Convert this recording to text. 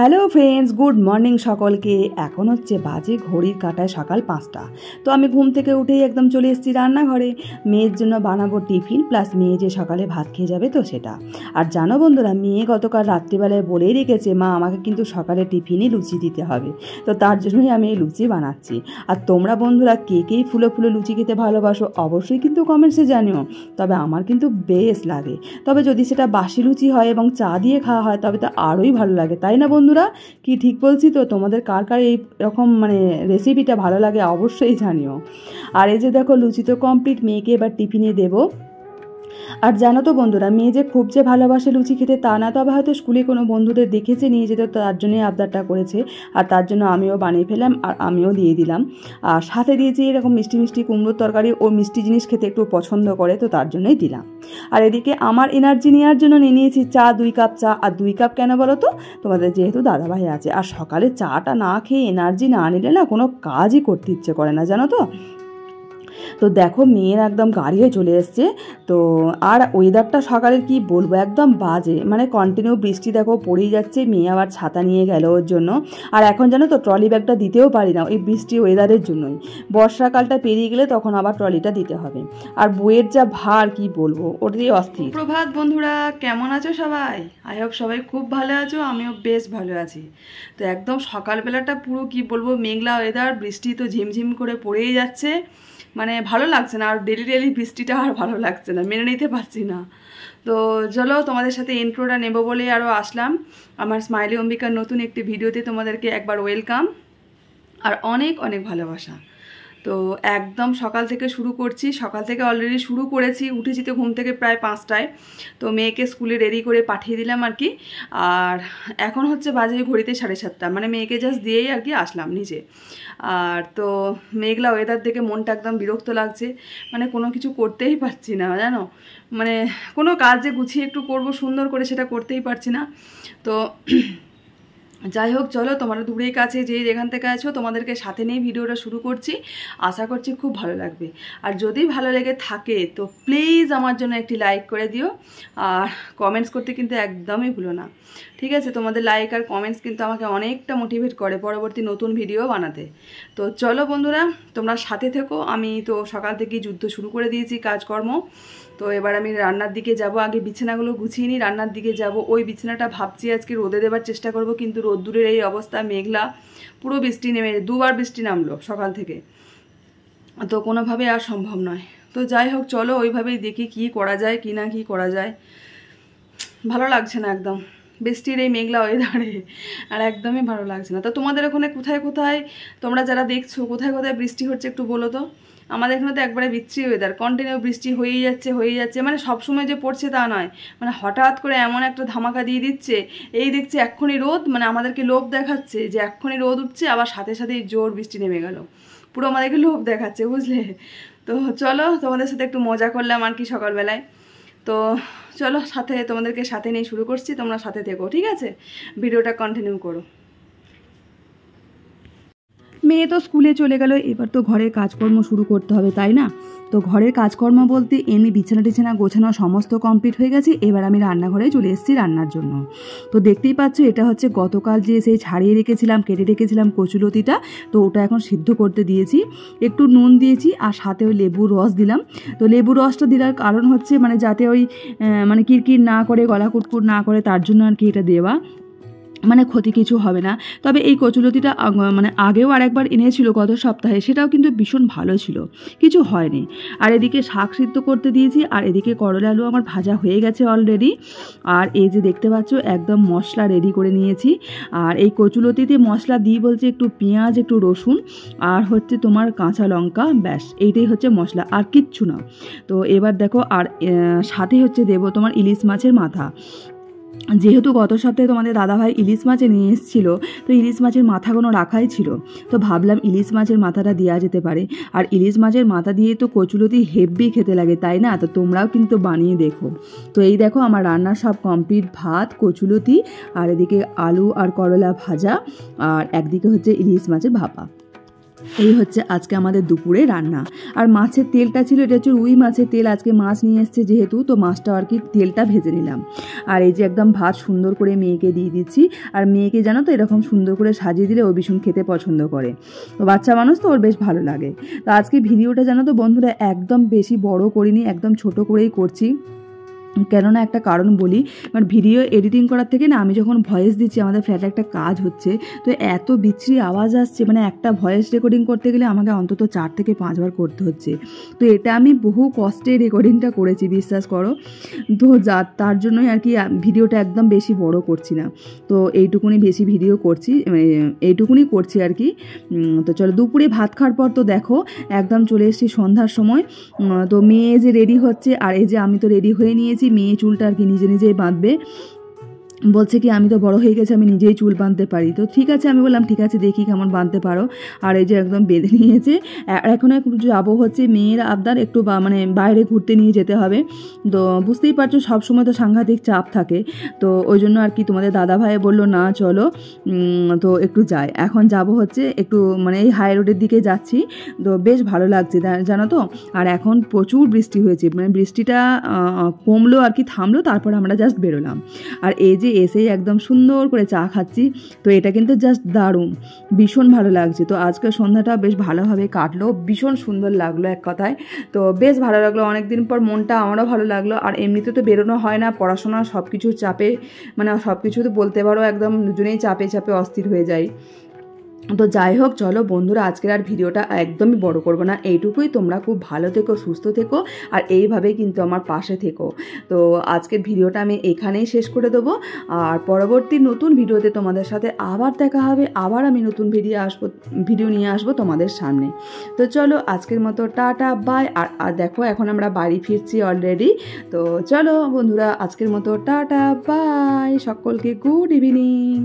Hello friends, good morning সকলকে। এখন হচ্ছে বাজে ঘড়ির কাঁটায় সকাল 5টা। তো আমি ঘুম থেকে উঠেই একদম চলে এসেছি রান্নাঘরে। মেয়ের জন্য বানাবো টিফিন, প্লাস মেয়ে যে সকালে ভাত খেয়ে যাবে তো সেটা। আর জানো বন্ধুরা, মেয়ে গতকাল রাত্রিবেলায় বলেই রেখেছে, মা আমাকে কিন্তু সকালে টিফিনই লুচি দিতে হবে। তো তার জন্যই আমি এই লুচি বানাচ্ছি। আর তোমরা বন্ধুরা কে কে ফুলে ফুলে লুচি খেতে ভালোবাসো অবশ্যই কিন্তু কমেন্টসে জানিও। তবে আমার কিন্তু বেশ লাগে। তবে যদি সেটা বাসি লুচি হয় এবং চা দিয়ে খাওয়া হয় তবে তো আরোই ভালো লাগে, তাই না বন্ধুরা? কি ঠিক বলছি তো? তোমাদের কার কার এই রকম রেসিপিটা ভালো লাগে অবশ্যই জানিও। আর এই যে দেখো, লুচি তো কমপ্লিট, মেয়েকে এবার টিফিনে দেবো। আর জানো তো বন্ধুরা, মেয়ে যে খুব যে ভালোবাসে লুচি খেতে তা না, তবে হয়তো স্কুলে কোনো বন্ধুদের দেখেছে নিয়ে যেতে, তার জন্যই আবদারটা করেছে। আর তার জন্য আমিও বানিয়ে ফেললাম আর আমিও দিয়ে দিলাম। আর সাথে দিয়েছি এরকম মিষ্টি মিষ্টি কুমড়োর তরকারি। ও মিষ্টি জিনিস খেতে একটু পছন্দ করে, তো তার জন্যই দিলাম। আর এদিকে আমার এনার্জি নেওয়ার জন্য নিয়ে নিয়েছি চা, 2 কাপ চা। আর 2 কাপ কেন বলো তো? তোমাদের যেহেতু দাদাভাই আছে, আর সকালে চাটা না খেয়ে এনার্জি না নিলে না কোনো কাজই করতে ইচ্ছে করে না, জানো তো। তো দেখো, মেয়ের একদম গাড়ি হয়ে চলে এসছে। তো আর ওয়েদারটা সকালের কি বলবো, একদম বাজে, কন্টিনিউ বৃষ্টি দেখো পড়েই যাচ্ছে। মেয়ে আবার ছাতা নিয়ে গেল ওর জন্য। আর এখন জানো তো, ট্রলি ব্যাগটা দিতেও পারি না ওই বৃষ্টি ওয়েদারের জন্যই। বর্ষাকালটা পেরিয়ে গেলে তখন আবার ট্রলিটা দিতে হবে। আর বইয়ের যা ভার কি বলবো, ওটাই অস্থির। প্রভাত বন্ধুরা, কেমন আছো সবাই? আই হোপ সবাই খুব ভালো আছো, আমিও বেশ ভালো আছি। তো একদম সকালবেলাটা পুরো কি বলবো, মেঘলা ওয়েদার, বৃষ্টি তো ঝিমঝিম করে পড়েই যাচ্ছে। ভালো লাগছে না, আর ডেলি ডেলি বৃষ্টিটা আর ভালো লাগছে না, মেনে নিতে পারছি না। তো চলো, তোমাদের সাথে ইন্ট্রোটা নেব বলে আরও আসলাম। আমার স্মাইলি অম্বিকার নতুন একটি ভিডিওতে তোমাদেরকে একবার ওয়েলকাম আর অনেক অনেক ভালোবাসা। তো একদম সকাল থেকে শুরু করছি। সকাল থেকে অলরেডি শুরু করেছি, উঠেছি তো ঘুম থেকে প্রায় 5টায়। তো মেয়েকে স্কুলে রেডি করে পাঠিয়ে দিলাম আর কি। আর এখন হচ্ছে বাজে ঘড়িতে 7:30, মেয়েকে জাস্ট দিয়েই আর কি আসলাম নিচে। আর তো মেঘলা ওয়েদার দেখে মনটা একদম বিরক্ত লাগছে, কোনো কিছু করতেই পারছি না, জানো। কোনো কাজ যে গুছিয়ে একটু করব সুন্দর করে, সেটা করতেই পারছি না। তো যাই হোক, চলো, তোমরা দূরের কাছে যে যেখান থেকে আছো তোমাদেরকে সাথে নিয়ে ভিডিওটা শুরু করছি। আশা করছি খুব ভালো লাগবে। আর যদি ভালো লেগে থাকে তো প্লিজ আমার জন্য একটি লাইক করে দিও। আর কমেন্টস করতে কিন্তু একদমই ভুলো না, ঠিক আছে? তোমাদের লাইক আর কমেন্টস কিন্তু আমাকে অনেকটা মোটিভেট করে পরবর্তী নতুন ভিডিও বানাতে। তো চলো বন্ধুরা, তোমরা সাথে থেকো। আমি তো সকাল থেকেই যুদ্ধ শুরু করে দিয়েছি, কাজকর্ম। তো এবার আমি রান্নার দিকে যাব। আগে বিছানাগুলো গুছিয়ে নিই, রান্নার দিকে যাব। ওই বিছানাটা ভাবছি আজকে রোদে দেবার চেষ্টা করব, কিন্তু রোদ্দুরের এই অবস্থা, মেঘলা, পুরো বৃষ্টি নেমে, 2বার বৃষ্টি নামলো সকাল থেকে। তো কোনোভাবে আর সম্ভব নয়। তো যাই হোক, চলো ওইভাবেই দেখি কি করা যায় কি না কি করা যায়। ভালো লাগছে না একদম বৃষ্টির এই মেঘলা ওয়েদারে, আর একদমই ভালো লাগছে না। তো তোমাদের ওখানে কোথায় কোথায়, তোমরা যারা দেখছো, কোথায় কোথায় বৃষ্টি হচ্ছে একটু বলো তো। আমাদের এখানে তো একবারে বিচ্ছিরি ওয়েদার, কন্টিনিউ বৃষ্টি হয়েই যাচ্ছে। সবসময় যে পড়ছে তা নয়, হঠাৎ করে এমন একটা ধামাকা দিয়ে দিচ্ছে, এই দেখছে এক্ষুনি রোদ, আমাদেরকে লোভ দেখাচ্ছে যে এক্ষুনি রোদ উঠছে, আবার সাথে সাথেই জোর বৃষ্টি নেমে গেল। পুরো আমাদেরকে লোভ দেখাচ্ছে, বুঝলে? তো চলো, তোমাদের সাথে একটু মজা করলাম আর কি সকালবেলায়। তো চলো, তোমাদেরকে সাথে নিয়ে শুরু করছি, তোমরা সাথে থেকো, ঠিক আছে? ভিডিওটা কন্টিনিউ করো। মেয়ে তো স্কুলে চলে গেল, এবার তো ঘরের কাজকর্ম শুরু করতে হবে, তাই না? তো ঘরের কাজকর্ম বলতে এমনি বিছানা টিছানা গোছানো সমস্ত কমপ্লিট হয়ে গেছে। এবার আমি রান্নাঘরে চলে এসেছি রান্নার জন্য। তো দেখতেই পাচ্ছ, এটা হচ্ছে গতকাল যে সেই ছাড়িয়ে রেখেছিলাম, কেটে রেখেছিলাম কচুলতিটা। তো ওটা এখন সিদ্ধ করতে দিয়েছি, একটু নুন দিয়েছি, আর সাথে ওই লেবুর রস দিলাম। তো লেবুর রসটা দেওয়ার কারণ হচ্ছে যাতে ওই কিরকির না করে, গলা কুটকুট না করে, তার জন্য আর কি এটা দেওয়া। ক্ষতি কিছু হবে না। তবে এই কচুলতিটা আগেও আরেকবার এনেছিল গত সপ্তাহে, সেটাও কিন্তু ভীষণ ভালো ছিল, কিছু হয়নি। আর এদিকে শাক সিদ্ধ করতে দিয়েছি, আর এদিকে করলা আলু আমার ভাজা হয়ে গেছে অলরেডি। আর এই যে দেখতে পাচ্ছ, একদম মশলা রেডি করে নিয়েছি। আর এই কচুলতিতে মশলা দিই বলছে একটু পেঁয়াজ, একটু রসুন, আর হচ্ছে তোমার কাঁচা লঙ্কা, ব্যাস এইটাই হচ্ছে মশলা, আর কিচ্ছু না। তো এবার দেখো, আর সাথে হচ্ছে দেবো তোমার ইলিশ মাছের মাথা। যেহেতু গত সপ্তাহে তোমাদের দাদাভাই ইলিশ মাছে নিয়ে এসেছিলো, তো ইলিশ মাছের মাথাগুলো রাখাই ছিল। তো ভাবলাম ইলিশ মাছের মাথাটা দেওয়া যেতে পারে। আর ইলিশ মাছের মাথা দিয়ে তো কচুলতি হেব্বি খেতে লাগে, তাই না? তো তোমরাও কিন্তু বানিয়ে দেখো। তো এই দেখো, আমার রান্নার সব কমপ্লিট, ভাত, কচুলতি, আর এদিকে আলু আর করলা ভাজা, আর একদিকে হচ্ছে ইলিশ মাছের ভাপা। এই হচ্ছে আজকে আমাদের দুপুরে রান্না। আর মাছের তেলটা ছিল, এটা হচ্ছে রুই মাছের তেল। আজকে মাছ নিয়ে এসছে যেহেতু, তো মাছটা আর কি তেলটা ভেজে নিলাম। আর এই যে একদম ভাত সুন্দর করে মেয়েকে দিয়ে দিচ্ছি। আর মেয়েকে জানো তো এরকম সুন্দর করে সাজিয়ে দিলে ও ভীষণ খেতে পছন্দ করে। তো বাচ্চা মানুষ তো ওর বেশ ভালো লাগে। তো আজকে ভিডিওটা জানো তো বন্ধুরা একদম বেশি বড় করিনি, একদম ছোট করেই করছি। কেননা একটা কারণ বলি, মানে ভিডিও এডিটিং করার থেকে না, আমি যখন ভয়েস দিচ্ছি, আমাদের ফ্ল্যাটে একটা কাজ হচ্ছে, তো এত বিচ্ছিরি আওয়াজ আসছে, মানে একটা ভয়েস রেকর্ডিং করতে গেলে আমাকে অন্তত 4 থেকে 5 বার করতে হচ্ছে। তো এটা আমি বহু কষ্টে রেকর্ডিংটা করেছি, বিশ্বাস করো। তো তার জন্যই আর কি ভিডিওটা একদম বেশি বড় করছি না। তো এইটুকুনি বেশি ভিডিও করছি, এইটুকুনি করছি আর কি। তো চলো, দুপুরে ভাত খাওয়ার পর তো দেখো একদম চলে এসেছি সন্ধ্যার সময়। তো মেয়ে যে রেডি হচ্ছে, আর এই যে আমি তো রেডি হয়ে নিয়েছি। মেয়ে চুলটা আর কি নিজে নিজেই বাঁধবে, বলছে কি আমি তো বড় হয়ে গেছি, আমি নিজেই চুল বাঁধতে পারি। তো ঠিক আছে, আমি বললাম ঠিক আছে, দেখি কেমন বাঁধতে পারো। আর এই যে একদম বেঁধে নিয়েছে। এখন একটু যাবো হচ্ছে মেয়ের আবদার, একটু মানে বাইরে ঘুরতে নিয়ে যেতে হবে। তো বুঝতেই পারছো সবসময় তো সাংঘাতিক চাপ থাকে। তো ওই জন্য আর কি তোমাদের দাদা ভাই বললো না চলো, তো একটু যাই। এখন যাব হচ্ছে একটু মানে এই হাই রোডের দিকে যাচ্ছি। তো বেশ ভালো লাগছে জানো তো। আর এখন প্রচুর বৃষ্টি হয়েছে, মানে বৃষ্টিটা কমলো আর কি, থামলো, তারপর আমরা জাস্ট বেরোলাম। আর এই যে এসেই একদম সুন্দর করে চা খাচ্ছি। তো এটা কিন্তু জাস্ট দারুণ, ভীষণ ভালো লাগছে। তো আজকে সন্ধ্যাটা বেশ ভালোভাবে কাটলো, ভীষণ সুন্দর লাগলো এক কথায়। তো বেশ ভালো লাগলো, অনেকদিন পর মনটা আমারও ভালো লাগলো। আর এমনিতে তো বেরোনো হয় না, পড়াশোনা সব কিছুর চাপে, মানে সব কিছু তো বলতে পারো একদম দুজনেই চাপে চাপে অস্থির হয়ে যায়। তো যাই হোক, চলো বন্ধুরা, আজকের আর ভিডিওটা একদমই বড় করব না, এইটুকুই। তোমরা খুব ভালো থেকো, সুস্থ থেকো, আর এইভাবেই কিন্তু আমার পাশে থেকো। তো আজকের ভিডিওটা আমি এখানেই শেষ করে দেবো। আর পরবর্তী নতুন ভিডিওতে তোমাদের সাথে আবার দেখা হবে, আবার আমি নতুন ভিডিও নিয়ে আসবো তোমাদের সামনে। তো চলো আজকের মতো টাটা বাই। আর দেখো এখন আমরা বাড়ি ফিরছি অলরেডি। তো চলো বন্ধুরা, আজকের মতো টাটা বাই, সকলকে গুড ইভিনিং।